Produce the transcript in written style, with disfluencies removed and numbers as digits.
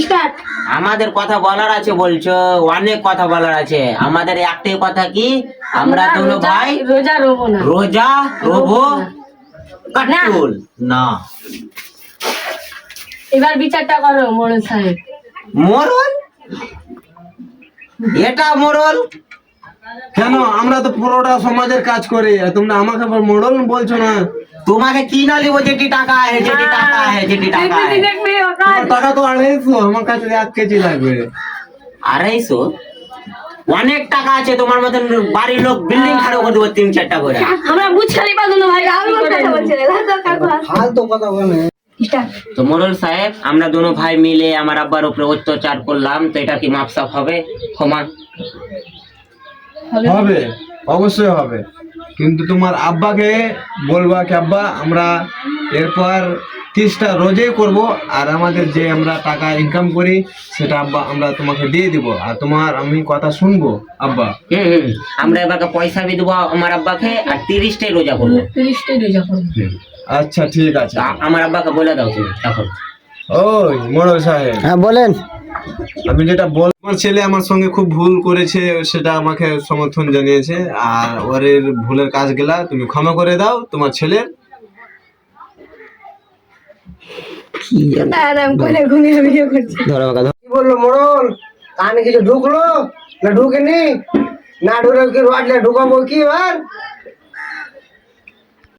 Start. আমাদের কথা বলার আছে বলছো, অনেক কথা বলার আছে। আমাদের একটাই কথা কি, আমরা দুনো ভাই রোজা রোবো না। রোজা রোবো কাটুল না। এবার বিচারটা করো মোড়ল সাহেব। মোরল? এটা মোরল? কেন? আমরা তো পুরোটা সমাজের কাজ করি, আর তোমরা আমাকে আবার মোড়ল বলছো না? তোমাকে কি না লিবো? যেটি টাকা আছে, যেটি টাকা আছে, যেটি টাকা আছে। দেখবি তোমার টাকা তো 250, আমার কাছে 1 কেজি লাগবে। 250? অনেক টাকা আছে। তোমার মতন বাড়ির লোক বিল্ডিং খাড়ো করে দেবো 3-4টা করে। আমরা বুঝছাই পাবো না ভাই। ফালতু কথা বলে। তো মোরল সাহেব, আমরা দুনো ভাই মিলে আমার আব্বার উপরে অত্যাচার করলাম, তো এটা কি মাপসাপ হবে? ক্ষমা হবে, অবশ্যই হবে। কিন্তু তোমার আব্বাকে বলবা কি, আব্বা আমরা এরপর 30টা রোজাই করব, আর আমাদের যে আমরা টাকা ইনকাম করি সেটা আব্বা আমরা তোমাকে দিয়ে দিব, আর তোমার আমি কথা শুনবো আব্বা। আমরা এবার পয়সা দিয়ে দেবো আমার আব্বাকে, আর 30টাই রোজা করবো। 30টাই রোজা করবো। আচ্ছা ঠিক আছে। আমার আব্বাকে বলে দাও তুমি এখন। ওই মোড়ল সাহেব, হ্যাঁ বলেন। আমি যেটা বল, আমার ছেলে আমার সঙ্গে খুব ভুল করেছে, সেটা আমাকে সমর্থন জানিয়েছে, আর ওর ভুলের কাজগুলা তুমি ক্ষমা করে দাও তোমার ছেলের। আরাম করে ঘুমিয়ে ভিডিও করছি। ধরো বাবা, ধরো। কি বললো মোড়ল? কানে কিছু ঢুকলো না ঢুকেনি? না ঢুকে কি রোয়াটলে ঢুকাবো কি এবার?